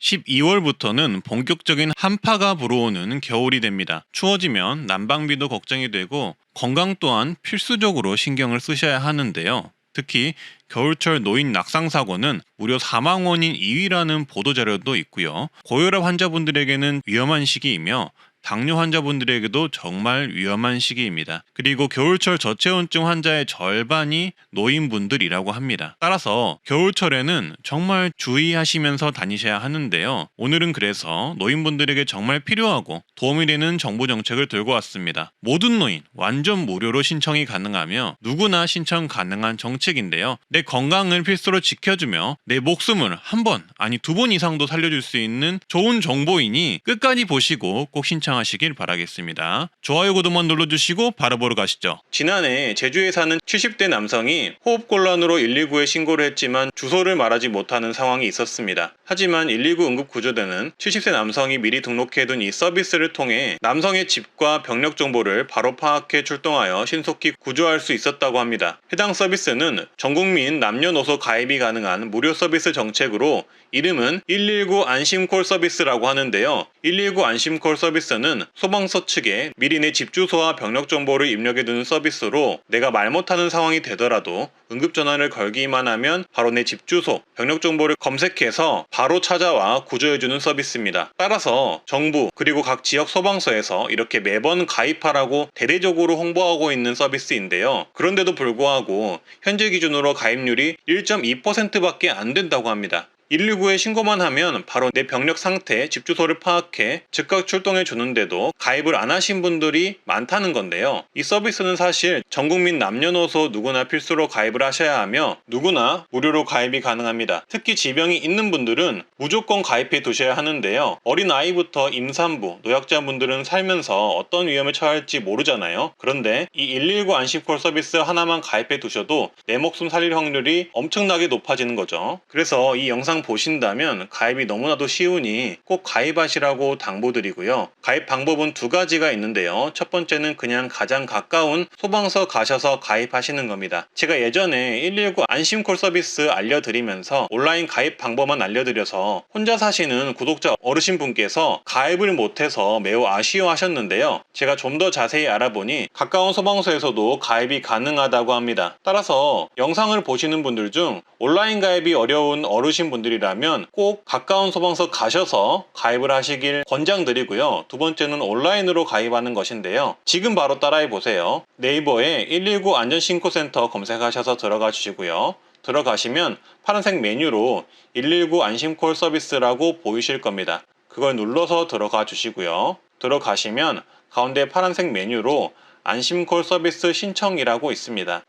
12월부터는 본격적인 한파가 불어오는 겨울이 됩니다. 추워지면 난방비도 걱정이 되고 건강 또한 필수적으로 신경을 쓰셔야 하는데요. 특히 겨울철 노인 낙상 사고는 무려 사망 원인 2위라는 보도자료도 있고요. 고혈압 환자분들에게는 위험한 시기이며 당뇨 환자분들에게도 정말 위험한 시기입니다. 그리고 겨울철 저체온증 환자의 절반이 노인분들이라고 합니다. 따라서 겨울철에는 정말 주의하시면서 다니셔야 하는데요. 오늘은 그래서 노인분들에게 정말 필요하고 도움이 되는 정부 정책을 들고 왔습니다. 모든 노인 완전 무료로 신청이 가능하며 누구나 신청 가능한 정책인데요. 내 건강을 필수로 지켜주며 내 목숨을 한 번 아니 2번 이상도 살려줄 수 있는 좋은 정보이니 끝까지 보시고 꼭 신청하시길 바라겠습니다. 좋아요, 구독만 눌러주시고 바로 보러 가시죠. 지난해 제주에 사는 70대 남성이 호흡곤란으로 119에 신고를 했지만 주소를 말하지 못하는 상황이 있었습니다. 하지만 119 응급구조대는 70세 남성이 미리 등록해둔 이 서비스를 통해 남성의 집과 병력 정보를 바로 파악해 출동하여 신속히 구조할 수 있었다고 합니다. 해당 서비스는 전국민 남녀노소 가입이 가능한 무료 서비스 정책으로 이름은 119 안심콜 서비스라고 하는데요. 119 안심콜 서비스는 소방서 측에 미리 내 집 주소와 병력 정보를 입력해두는 서비스로 내가 말 못하는 상황이 되더라도 응급전화를 걸기만 하면 바로 내 집 주소, 병력 정보를 검색해서 바로 찾아와 구조해주는 서비스입니다. 따라서 정부 그리고 각 지역 소방서에서 이렇게 매번 가입하라고 대대적으로 홍보하고 있는 서비스인데요. 그런데도 불구하고 현재 기준으로 가입률이 1.2%밖에 안 된다고 합니다. 119에 신고만 하면 바로 내 병력 상태, 집 주소를 파악해 즉각 출동해 주는데도 가입을 안 하신 분들이 많다는 건데요. 이 서비스는 사실 전국민 남녀노소 누구나 필수로 가입을 하셔야 하며 누구나 무료로 가입이 가능합니다. 특히 지병이 있는 분들은 무조건 가입해 두셔야 하는데요. 어린 아이부터 임산부, 노약자분들은 살면서 어떤 위험에 처할지 모르잖아요. 그런데 이 119 안심콜 서비스 하나만 가입해 두셔도 내 목숨 살릴 확률이 엄청나게 높아지는 거죠. 그래서 이 영상 보신다면 가입이 너무나도 쉬우니 꼭 가입하시라고 당부드리고요. 가입 방법은 2가지가 있는데요. 첫 번째는 그냥 가장 가까운 소방서 가셔서 가입하시는 겁니다. 제가 예전에 119 안심콜 서비스 알려드리면서 온라인 가입 방법만 알려드려서 혼자 사시는 구독자 어르신 분께서 가입을 못해서 매우 아쉬워하셨는데요. 제가 좀 더 자세히 알아보니 가까운 소방서에서도 가입이 가능하다고 합니다. 따라서 영상을 보시는 분들 중 온라인 가입이 어려운 어르신 분들이라면 꼭 가까운 소방서 가셔서 가입을 하시길 권장드리고요. 2번째는 온라인으로 가입하는 것인데요. 지금 바로 따라해 보세요. 네이버에 119 안전신고센터 검색하셔서 들어가 주시고요. 들어가시면 파란색 메뉴로 119 안심콜 서비스라고 보이실 겁니다. 그걸 눌러서 들어가 주시고요. 들어가시면 가운데 파란색 메뉴로 안심콜 서비스 신청이라고 있습니다.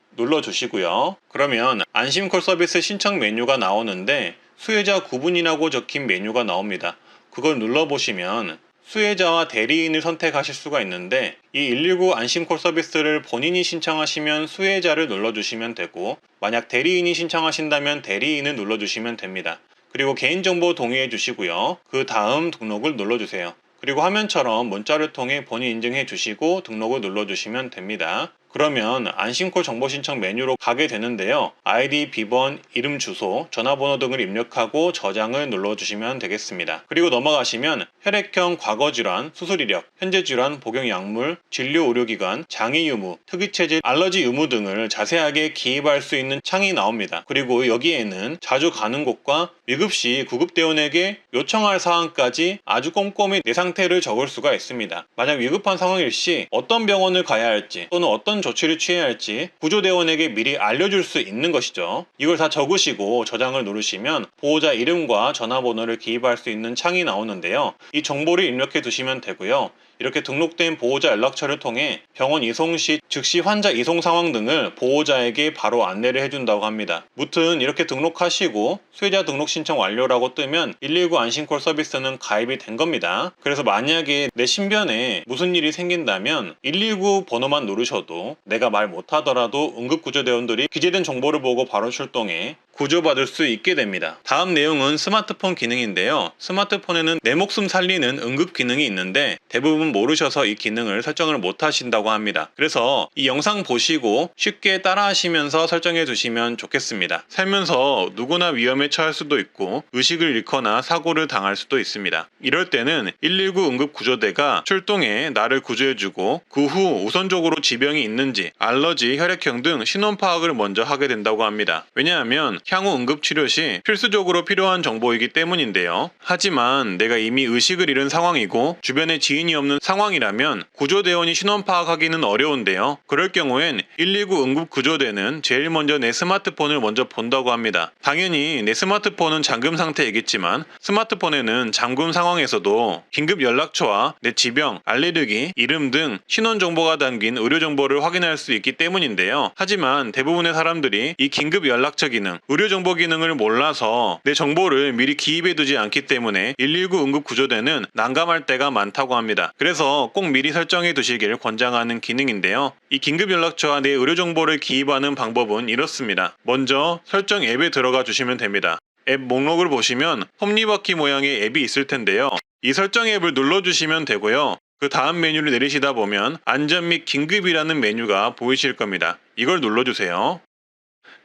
눌러주시고요. 그러면 안심콜 서비스 신청 메뉴가 나오는데 수혜자 구분이라고 적힌 메뉴가 나옵니다. 그걸 눌러보시면 수혜자와 대리인을 선택하실 수가 있는데 이 119 안심콜 서비스를 본인이 신청하시면 수혜자를 눌러주시면 되고 만약 대리인이 신청하신다면 대리인을 눌러주시면 됩니다. 그리고 개인정보 동의해 주시고요. 그 다음 등록을 눌러주세요. 그리고 화면처럼 문자를 통해 본인 인증해 주시고 등록을 눌러주시면 됩니다. 그러면 안심콜 정보 신청 메뉴로 가게 되는데요. 아이디, 비번, 이름, 주소, 전화번호 등을 입력하고 저장을 눌러주시면 되겠습니다. 그리고 넘어가시면 혈액형, 과거질환, 수술 이력, 현재 질환, 복용 약물, 진료 의료기관, 장애 유무, 특이체질, 알러지 유무 등을 자세하게 기입할 수 있는 창이 나옵니다. 그리고 여기에는 자주 가는 곳과 위급시 구급대원에게 요청할 사항까지 아주 꼼꼼히 내 상태를 적을 수가 있습니다. 만약 위급한 상황일 시 어떤 병원을 가야 할지 또는 어떤 조치를 취해야 할지 구조대원에게 미리 알려줄 수 있는 것이죠. 이걸 다 적으시고 저장을 누르시면 보호자 이름과 전화번호를 기입할 수 있는 창이 나오는데요. 이 정보를 입력해 두시면 되고요. 이렇게 등록된 보호자 연락처를 통해 병원 이송 시 즉시 환자 이송 상황 등을 보호자에게 바로 안내를 해준다고 합니다. 무튼 이렇게 등록하시고 수혜자 등록 신청 완료라고 뜨면 119 안심콜 서비스는 가입이 된 겁니다. 그래서 만약에 내 신변에 무슨 일이 생긴다면 119 번호만 누르셔도 내가 말 못하더라도 응급구조대원들이 기재된 정보를 보고 바로 출동해 구조받을 수 있게 됩니다. 다음 내용은 스마트폰 기능인데요. 스마트폰에는 내 목숨 살리는 응급 기능이 있는데 대부분 모르셔서 이 기능을 설정을 못 하신다고 합니다. 그래서 이 영상 보시고 쉽게 따라 하시면서 설정해 두시면 좋겠습니다. 살면서 누구나 위험에 처할 수도 있고 의식을 잃거나 사고를 당할 수도 있습니다. 이럴 때는 119 응급구조대가 출동해 나를 구조해주고 그 후 우선적으로 지병이 있는지 알러지, 혈액형 등 신원 파악을 먼저 하게 된다고 합니다. 왜냐하면 향후 응급치료 시 필수적으로 필요한 정보이기 때문인데요. 하지만 내가 이미 의식을 잃은 상황이고 주변에 지인이 없는 상황이라면 구조대원이 신원 파악하기는 어려운데요. 그럴 경우엔 119 응급구조대는 제일 먼저 내 스마트폰을 먼저 본다고 합니다. 당연히 내 스마트폰은 잠금 상태이겠지만 스마트폰에는 잠금 상황에서도 긴급 연락처와 내 지병, 알레르기, 이름 등 신원 정보가 담긴 의료 정보를 확인할 수 있기 때문인데요. 하지만 대부분의 사람들이 이 긴급 연락처 기능, 의료 정보 기능을 몰라서 내 정보를 미리 기입해두지 않기 때문에 119 응급구조대는 난감할 때가 많다고 합니다. 그래서 꼭 미리 설정해 두시길 권장하는 기능인데요. 이 긴급 연락처와 내 의료 정보를 기입하는 방법은 이렇습니다. 먼저 설정 앱에 들어가 주시면 됩니다. 앱 목록을 보시면 톱니바퀴 모양의 앱이 있을 텐데요. 이 설정 앱을 눌러주시면 되고요. 그 다음 메뉴를 내리시다 보면 안전 및 긴급이라는 메뉴가 보이실 겁니다. 이걸 눌러주세요.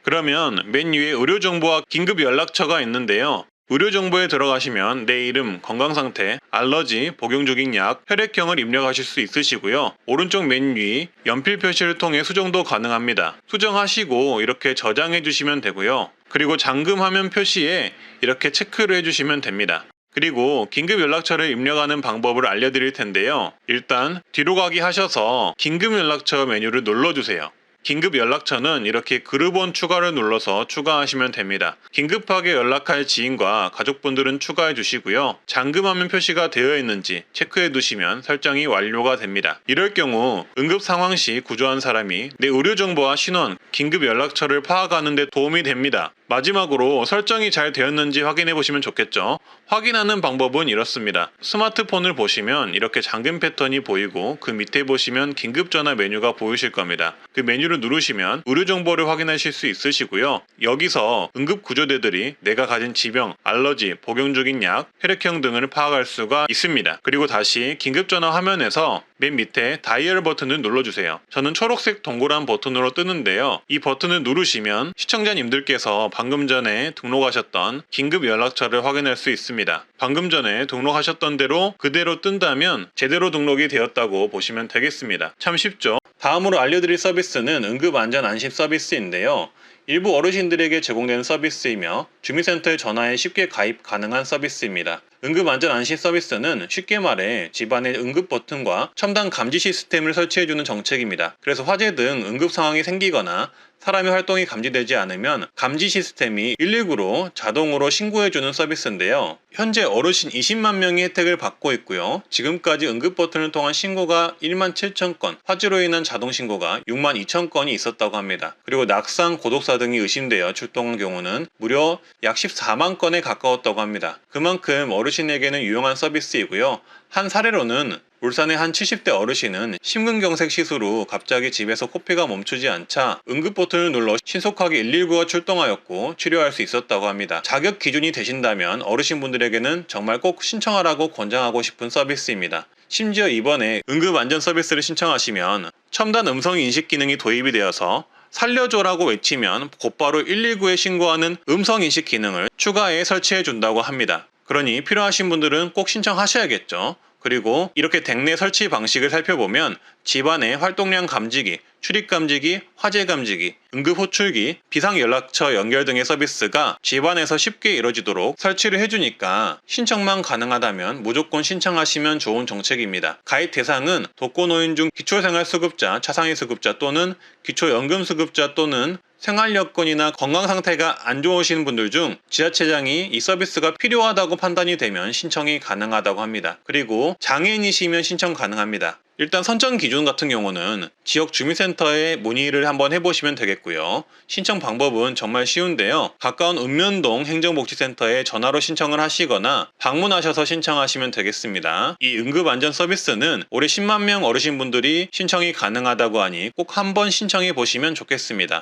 그러면 맨 위에 의료 정보와 긴급 연락처가 있는데요. 의료 정보에 들어가시면 내 이름, 건강상태, 알러지, 복용 중인 약, 혈액형을 입력하실 수 있으시고요. 오른쪽 맨 위 연필 표시를 통해 수정도 가능합니다. 수정하시고 이렇게 저장해 주시면 되고요. 그리고 잠금 화면 표시에 이렇게 체크를 해주시면 됩니다. 그리고 긴급 연락처를 입력하는 방법을 알려드릴 텐데요. 일단 뒤로 가기 하셔서 긴급 연락처 메뉴를 눌러주세요. 긴급 연락처는 이렇게 그룹원 추가를 눌러서 추가하시면 됩니다. 긴급하게 연락할 지인과 가족분들은 추가해 주시고요. 잠금화면 표시가 되어 있는지 체크해 두시면 설정이 완료가 됩니다. 이럴 경우 응급 상황 시 구조한 사람이 내 의료 정보와 신원, 긴급 연락처를 파악하는 데 도움이 됩니다. 마지막으로 설정이 잘 되었는지 확인해 보시면 좋겠죠. 확인하는 방법은 이렇습니다. 스마트폰을 보시면 이렇게 잠금 패턴이 보이고 그 밑에 보시면 긴급전화 메뉴가 보이실 겁니다. 그 메뉴를 누르시면 의료 정보를 확인하실 수 있으시고요. 여기서 응급구조대들이 내가 가진 지병, 알러지, 복용 중인 약, 혈액형 등을 파악할 수가 있습니다. 그리고 다시 긴급전화 화면에서 맨 밑에 다이얼 버튼을 눌러주세요. 저는 초록색 동그란 버튼으로 뜨는데요. 이 버튼을 누르시면 시청자님들께서 방금 전에 등록하셨던 긴급 연락처를 확인할 수 있습니다. 방금 전에 등록하셨던 대로 그대로 뜬다면 제대로 등록이 되었다고 보시면 되겠습니다. 참 쉽죠? 다음으로 알려드릴 서비스는 응급안전안심 서비스인데요. 일부 어르신들에게 제공되는 서비스이며 주민센터에 전화해 쉽게 가입 가능한 서비스입니다. 응급안전안심 서비스는 쉽게 말해 집안에 응급 버튼과 첨단 감지 시스템을 설치해주는 정책입니다. 그래서 화재 등 응급 상황이 생기거나 사람의 활동이 감지되지 않으면 감지 시스템이 119로 자동으로 신고해주는 서비스인데요. 현재 어르신 20만 명이 혜택을 받고 있고요. 지금까지 응급 버튼을 통한 신고가 1만 7천 건, 화재로 인한 자동 신고가 6만 2천 건이 있었다고 합니다. 그리고 낙상, 고독사 등이 의심되어 출동한 경우는 무려 약 14만 건에 가까웠다고 합니다. 그만큼 어르신에게는 유용한 서비스이고요. 한 사례로는 울산의 한 70대 어르신은 심근경색 시술 후 갑자기 집에서 코피가 멈추지 않자 응급 버튼을 눌러 신속하게 119가 출동하였고 치료할 수 있었다고 합니다. 자격 기준이 되신다면 어르신분들에게는 정말 꼭 신청하라고 권장하고 싶은 서비스입니다. 심지어 이번에 응급안전 서비스를 신청하시면 첨단 음성 인식 기능이 도입이 되어서 살려줘라고 외치면 곧바로 119에 신고하는 음성 인식 기능을 추가해 설치해 준다고 합니다. 그러니 필요하신 분들은 꼭 신청하셔야겠죠. 그리고 이렇게 댁내 설치 방식을 살펴보면 집안의 활동량 감지기, 출입 감지기, 화재 감지기, 응급 호출기, 비상연락처 연결 등의 서비스가 집안에서 쉽게 이루어지도록 설치를 해주니까 신청만 가능하다면 무조건 신청하시면 좋은 정책입니다. 가입 대상은 독거노인 중 기초생활수급자, 차상위수급자 또는 기초연금수급자 또는 생활여건이나 건강상태가 안 좋으신 분들 중 지자체장이 이 서비스가 필요하다고 판단이 되면 신청이 가능하다고 합니다. 그리고 장애인이시면 신청 가능합니다. 일단 선정 기준 같은 경우는 지역 주민센터에 문의를 한번 해보시면 되겠고요. 신청 방법은 정말 쉬운데요. 가까운 읍면동 행정복지센터에 전화로 신청을 하시거나 방문하셔서 신청하시면 되겠습니다. 이 응급안전 서비스는 올해 10만 명 어르신분들이 신청이 가능하다고 하니 꼭 한번 신청해 보시면 좋겠습니다.